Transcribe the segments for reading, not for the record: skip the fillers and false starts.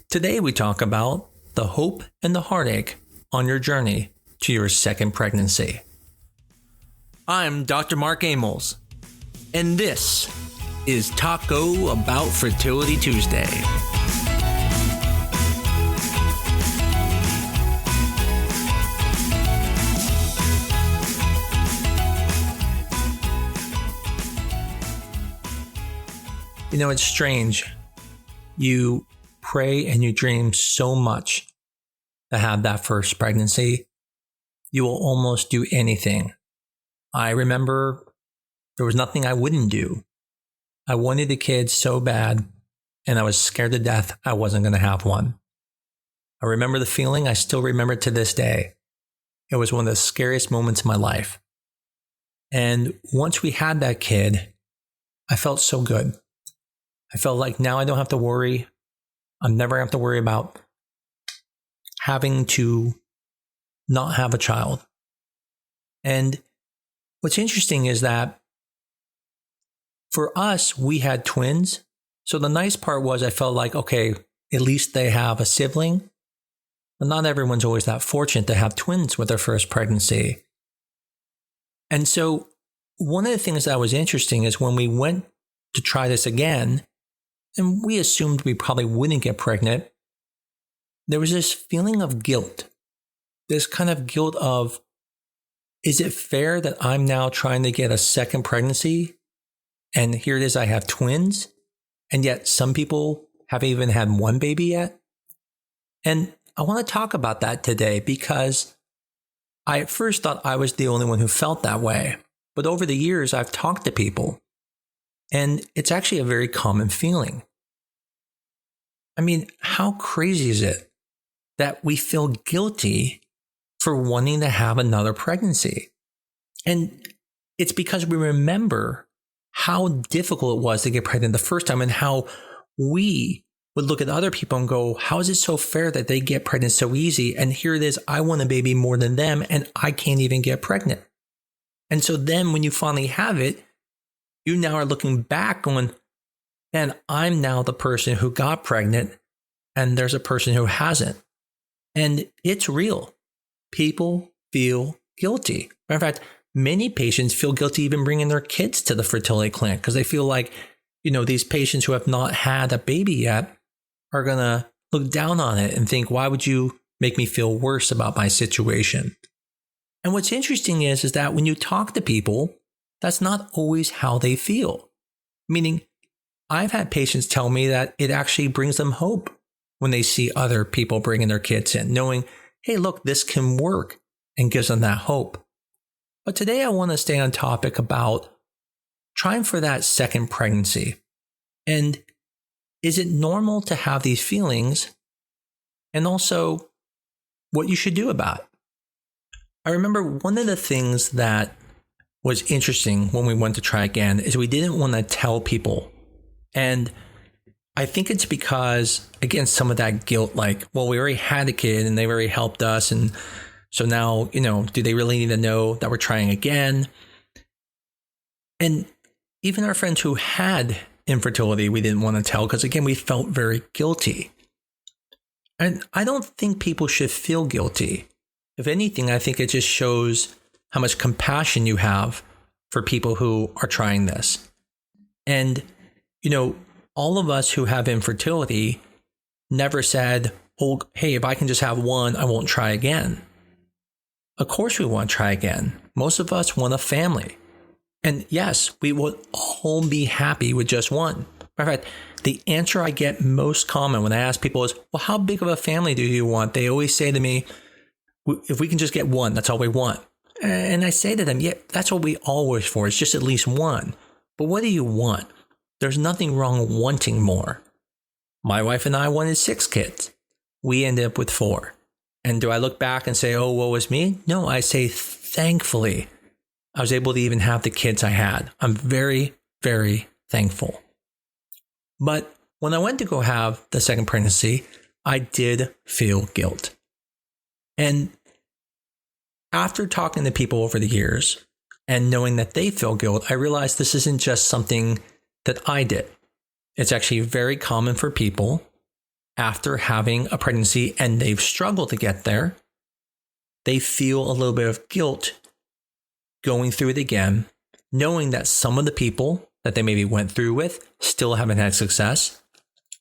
Today we talk about the hope and the heartache on your journey to your second pregnancy. I'm Dr. Mark Amols, and this is Taco Bout Fertility Tuesday. You know, it's strange. You pray and you dream so much to have that first pregnancy, you will almost do anything. I remember there was nothing I wouldn't do. I wanted a kid so bad, and I was scared to death I wasn't going to have one. I remember the feeling. I still remember it to this day. It was one of the scariest moments of my life. And once we had that kid, I felt so good. I felt like now I don't have to worry. I'm never going to have to worry about having to not have a child. And what's interesting is that for us, we had twins. So the nice part was I felt like, okay, at least they have a sibling. But not everyone's always that fortunate to have twins with their first pregnancy. And so one of the things that was interesting is when we went to try this again, and we assumed we probably wouldn't get pregnant, there was this feeling of guilt. This kind of guilt of, is it fair that I'm now trying to get a second pregnancy? And here it is, I have twins. And yet some people haven't even had one baby yet. And I want to talk about that today because I at first thought I was the only one who felt that way. But over the years, I've talked to people. And it's actually a very common feeling. I mean, how crazy is it that we feel guilty for wanting to have another pregnancy? And it's because we remember how difficult it was to get pregnant the first time and how we would look at other people and go, how is it so fair that they get pregnant so easy? And here it is, I want a baby more than them and I can't even get pregnant. And so then when you finally have it, you now are looking back going, and I'm now the person who got pregnant and there's a person who hasn't. And it's real. People feel guilty. Matter of fact, many patients feel guilty even bringing their kids to the fertility clinic because they feel like, you know, these patients who have not had a baby yet are going to look down on it and think, why would you make me feel worse about my situation? And what's interesting is that when you talk to people, that's not always how they feel. Meaning, I've had patients tell me that it actually brings them hope when they see other people bringing their kids in, knowing, hey, look, this can work, and gives them that hope. But today I want to stay on topic about trying for that second pregnancy. And is it normal to have these feelings? And also what you should do about it. I remember one of the things that was interesting when we went to try again is we didn't want to tell people. And I think it's because, again, some of that guilt, like, well, we already had a kid and they've already helped us. And so now, you know, do they really need to know that we're trying again? And even our friends who had infertility, we didn't want to tell because, again, we felt very guilty. And I don't think people should feel guilty. If anything, I think it just shows how much compassion you have for people who are trying this. And, you know, all of us who have infertility never said, oh, hey, if I can just have one, I won't try again. Of course we want to try again. Most of us want a family. And yes, we would all be happy with just one. Matter of fact, the answer I get most common when I ask people is, well, how big of a family do you want? They always say to me, if we can just get one, that's all we want. And I say to them, yeah, that's what we all wish for. It's just at least one. But what do you want? There's nothing wrong wanting more. My wife and I wanted 6 kids. We ended up with 4. And do I look back and say, oh, woe is me? No, I say, thankfully, I was able to even have the kids I had. I'm very, very thankful. But when I went to go have the second pregnancy, I did feel guilt. And after talking to people over the years and knowing that they feel guilt, I realized this isn't just something that I did. It's actually very common for people. after having a pregnancy and they've struggled to get there, they feel a little bit of guilt going through it again, knowing that some of the people that they maybe went through with still haven't had success.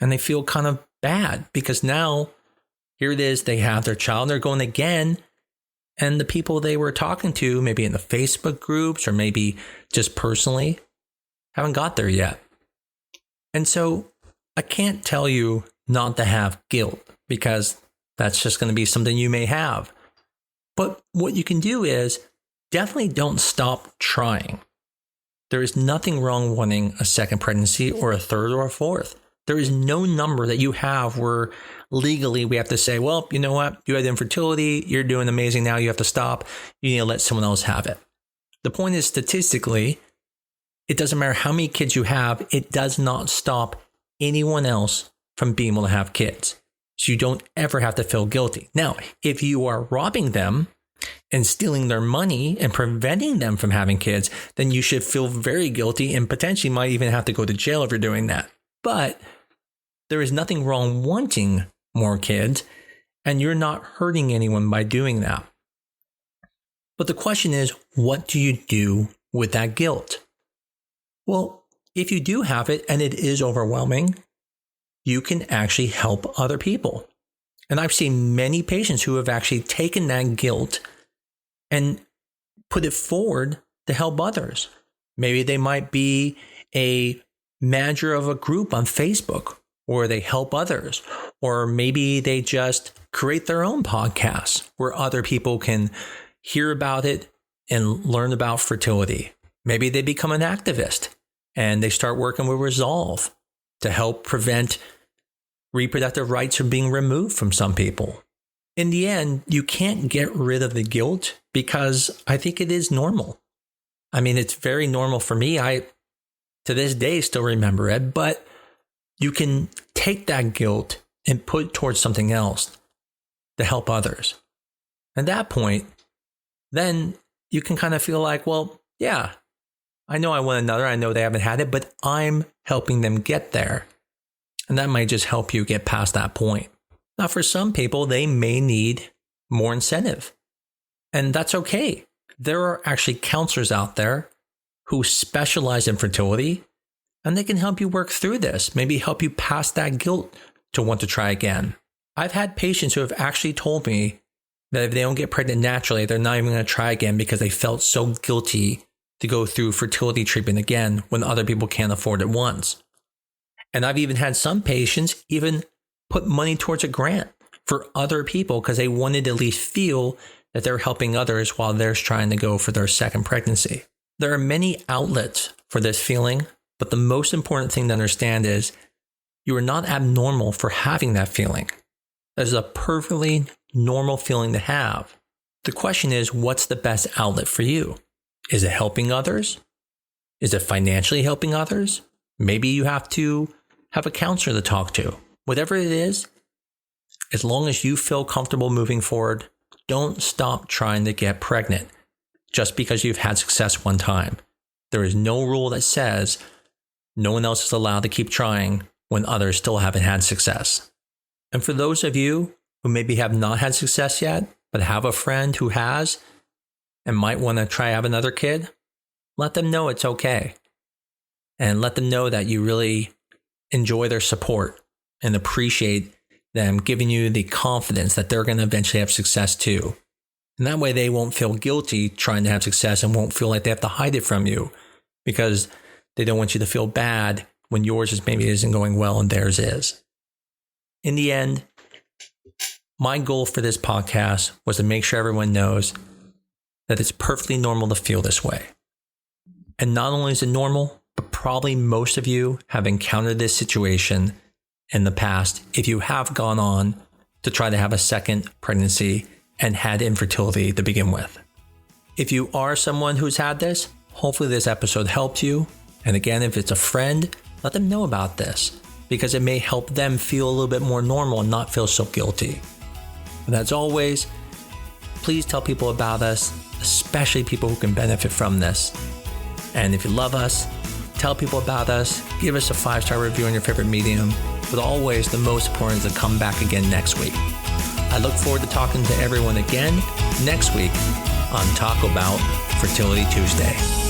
And they feel kind of bad because now here it is, they have their child and they're going again. And the people they were talking to, maybe in the Facebook groups or maybe just personally, haven't got there yet. And so I can't tell you not to have guilt because that's just going to be something you may have. But what you can do is definitely don't stop trying. There is nothing wrong wanting a second pregnancy or a third or a fourth. There is no number that you have where legally we have to say, well, you know what? You had infertility. You're doing amazing now. You have to stop. You need to let someone else have it. The point is, statistically, it doesn't matter how many kids you have. It does not stop anyone else from being able to have kids. So you don't ever have to feel guilty. Now, if you are robbing them and stealing their money and preventing them from having kids, then you should feel very guilty and potentially might even have to go to jail if you're doing that. But there is nothing wrong wanting more kids, and you're not hurting anyone by doing that. But the question is, what do you do with that guilt? Well, if you do have it and it is overwhelming, you can actually help other people. And I've seen many patients who have actually taken that guilt and put it forward to help others. Maybe they might be a manager of a group on Facebook, or they help others, or maybe they just create their own podcasts where other people can hear about it and learn about fertility. Maybe they become an activist and they start working with Resolve to help prevent reproductive rights from being removed from some people. In the end, you can't get rid of the guilt because I think it is normal. I mean, it's very normal for me. I, to this day, still remember it, but you can take that guilt and put it towards something else to help others. At that point, then you can kind of feel like, well, yeah, I know I want another. I know they haven't had it, but I'm helping them get there. And that might just help you get past that point. Now, for some people, they may need more incentive. And that's okay. There are actually counselors out there who specialize in fertility, and they can help you work through this, maybe help you pass that guilt to want to try again. I've had patients who have actually told me that if they don't get pregnant naturally, they're not even going to try again because they felt so guilty to go through fertility treatment again when other people can't afford it once. And I've even had some patients even put money towards a grant for other people because they wanted to at least feel that they're helping others while they're trying to go for their second pregnancy. There are many outlets for this feeling, but the most important thing to understand is you are not abnormal for having that feeling. That is a perfectly normal feeling to have. The question is, what's the best outlet for you? Is it helping others? Is it financially helping others? Maybe you have to have a counselor to talk to. Whatever it is, as long as you feel comfortable moving forward, don't stop trying to get pregnant just because you've had success one time. There is no rule that says no one else is allowed to keep trying when others still haven't had success. And for those of you who maybe have not had success yet, but have a friend who has and might want to try have another kid, let them know it's okay. And let them know that you really enjoy their support and appreciate them giving you the confidence that they're going to eventually have success too. And that way they won't feel guilty trying to have success and won't feel like they have to hide it from you because they don't want you to feel bad when yours is maybe isn't going well and theirs is. In the end, my goal for this podcast was to make sure everyone knows that it's perfectly normal to feel this way. And not only is it normal, but probably most of you have encountered this situation in the past if you have gone on to try to have a second pregnancy and had infertility to begin with. If you are someone who's had this, hopefully this episode helped you. And again, if it's a friend, let them know about this because it may help them feel a little bit more normal and not feel so guilty. And as always, please tell people about us, especially people who can benefit from this. And if you love us, tell people about us, give us a 5-star review on your favorite medium, but always the most important is to come back again next week. I look forward to talking to everyone again next week on Taco Bout Fertility Tuesday.